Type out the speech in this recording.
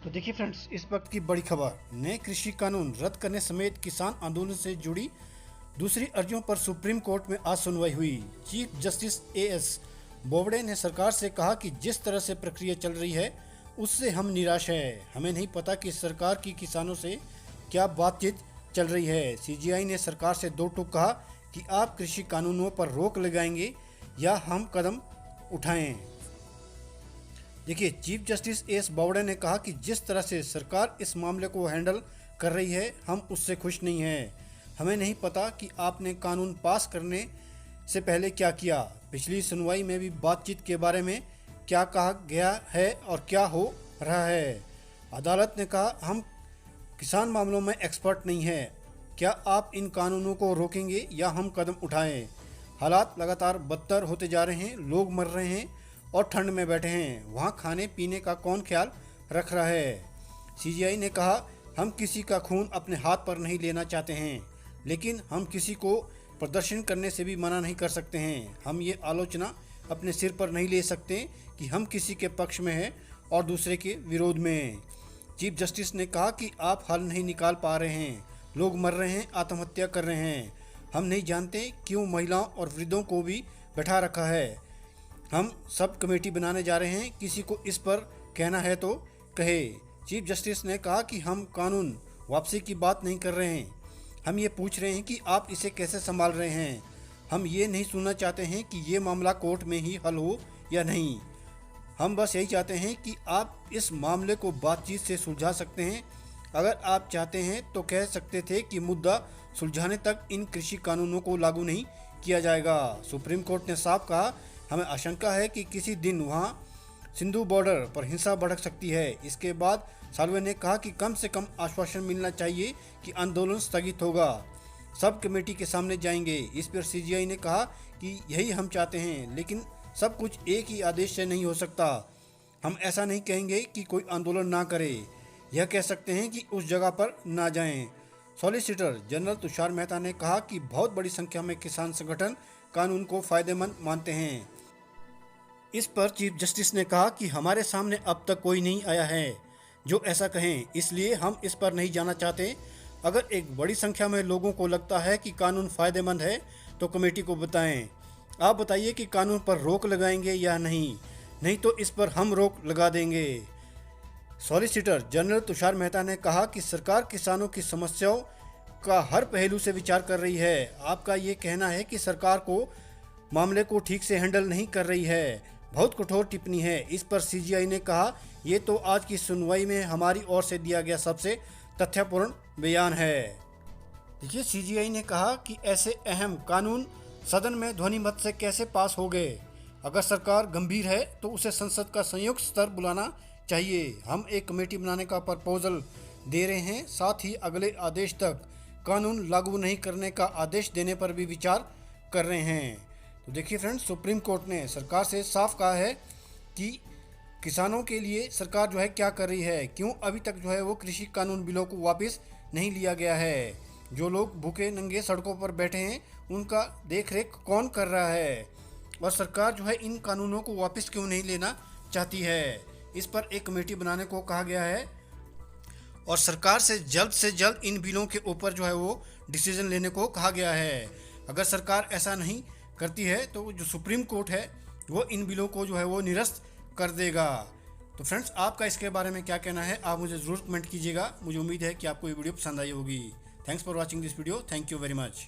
तो देखिए फ्रेंड्स, इस वक्त की बड़ी खबर, नए कृषि कानून रद्द करने समेत किसान आंदोलन से जुड़ी दूसरी अर्जियों पर सुप्रीम कोर्ट में आज सुनवाई हुई। चीफ जस्टिस एएस बोबडे ने सरकार से कहा कि जिस तरह से प्रक्रिया चल रही है उससे हम निराश हैं। हमें नहीं पता कि सरकार की किसानों से क्या बातचीत चल रही है। सीजीआई ने सरकार से दो टूक कहा कि आप कृषि कानूनों पर रोक लगाएंगे या हम कदम उठाएं। देखिए, चीफ जस्टिस एस बोबडे ने कहा कि जिस तरह से सरकार इस मामले को हैंडल कर रही है हम उससे खुश नहीं हैं। हमें नहीं पता कि आपने कानून पास करने से पहले क्या किया। पिछली सुनवाई में भी बातचीत के बारे में क्या कहा गया है और क्या हो रहा है। अदालत ने कहा, हम किसान मामलों में एक्सपर्ट नहीं हैं। क्या आप इन कानूनों को रोकेंगे या हम कदम उठाएं? हालात लगातार बदतर होते जा रहे हैं, लोग मर रहे हैं और ठंड में बैठे हैं। वहाँ खाने पीने का कौन ख्याल रख रहा है? सीजीआई ने कहा, हम किसी का खून अपने हाथ पर नहीं लेना चाहते हैं, लेकिन हम किसी को प्रदर्शन करने से भी मना नहीं कर सकते हैं। हम ये आलोचना अपने सिर पर नहीं ले सकते कि हम किसी के पक्ष में हैं और दूसरे के विरोध में। चीफ जस्टिस ने कहा कि आप हल नहीं निकाल पा रहे हैं, लोग मर रहे हैं, आत्महत्या कर रहे हैं। हम नहीं जानते क्यों महिलाओं और वृद्धों को भी बैठा रखा है। हम सब कमेटी बनाने जा रहे हैं, किसी को इस पर कहना है तो कहे। चीफ जस्टिस ने कहा कि हम कानून वापसी की बात नहीं कर रहे हैं, हम ये पूछ रहे हैं कि आप इसे कैसे संभाल रहे हैं। हम ये नहीं सुनना चाहते हैं कि ये मामला कोर्ट में ही हल हो या नहीं। हम बस यही चाहते हैं कि आप इस मामले को बातचीत से सुलझा सकते हैं। अगर आप चाहते हैं तो कह सकते थे कि मुद्दा सुलझाने तक इन कृषि कानूनों को लागू नहीं किया जाएगा। सुप्रीम कोर्ट ने साफ कहा, हमें आशंका है कि किसी दिन वहां सिंधु बॉर्डर पर हिंसा भड़क सकती है। इसके बाद साल्वे ने कहा कि कम से कम आश्वासन मिलना चाहिए कि आंदोलन स्थगित होगा, सब कमेटी के सामने जाएंगे। इस पर सीजीआई ने कहा कि यही हम चाहते हैं, लेकिन सब कुछ एक ही आदेश से नहीं हो सकता। हम ऐसा नहीं कहेंगे कि कोई आंदोलन ना करे, यह कह सकते हैं कि उस जगह पर ना जाएं। सॉलिसिटर जनरल तुषार मेहता ने कहा कि बहुत बड़ी संख्या में किसान संगठन कानून को फायदेमंद मानते हैं। इस पर चीफ जस्टिस ने कहा कि हमारे सामने अब तक कोई नहीं आया है जो ऐसा कहें, इसलिए हम इस पर नहीं जाना चाहते। अगर एक बड़ी संख्या में लोगों को लगता है कि कानून फायदेमंद है तो कमेटी को बताएं। आप बताइए कि कानून पर रोक लगाएंगे या नहीं, नहीं तो इस पर हम रोक लगा देंगे। सॉलिसिटर जनरल तुषार मेहता ने कहा कि सरकार किसानों की समस्याओं का हर पहलू से विचार कर रही है। आपका ये कहना है कि सरकार को मामले को ठीक से हैंडल नहीं कर रही है, बहुत कठोर टिप्पणी है। इस पर सीजीआई ने कहा, ये तो आज की सुनवाई में हमारी ओर से दिया गया सबसे तथ्यपूर्ण बयान है। देखिए, सीजीआई ने कहा कि ऐसे अहम कानून सदन में ध्वनि मत से कैसे पास हो गए। अगर सरकार गंभीर है तो उसे संसद का संयुक्त स्तर बुलाना चाहिए। हम एक कमेटी बनाने का प्रपोजल दे रहे हैं, साथ ही अगले आदेश तक कानून लागू नहीं करने का आदेश देने पर भी विचार कर रहे हैं। तो देखिए फ्रेंड्स, सुप्रीम कोर्ट ने सरकार से साफ कहा है कि किसानों के लिए सरकार जो है क्या कर रही है, क्यों अभी तक जो है वो कृषि कानून बिलों को वापस नहीं लिया गया है। जो लोग भूखे नंगे सड़कों पर बैठे हैं उनका देख रेख कौन कर रहा है, और सरकार जो है इन कानूनों को वापस क्यों नहीं लेना चाहती है। इस पर एक कमेटी बनाने को कहा गया है और सरकार से जल्द इन बिलों के ऊपर जो है वो डिसीजन लेने को कहा गया है। अगर सरकार ऐसा नहीं करती है तो जो सुप्रीम कोर्ट है वो इन बिलों को जो है वो निरस्त कर देगा। तो फ्रेंड्स, आपका इसके बारे में क्या कहना है, आप मुझे ज़रूर कमेंट कीजिएगा। मुझे उम्मीद है कि आपको ये वीडियो पसंद आई होगी। Thanks for watching this video. Thank you very much.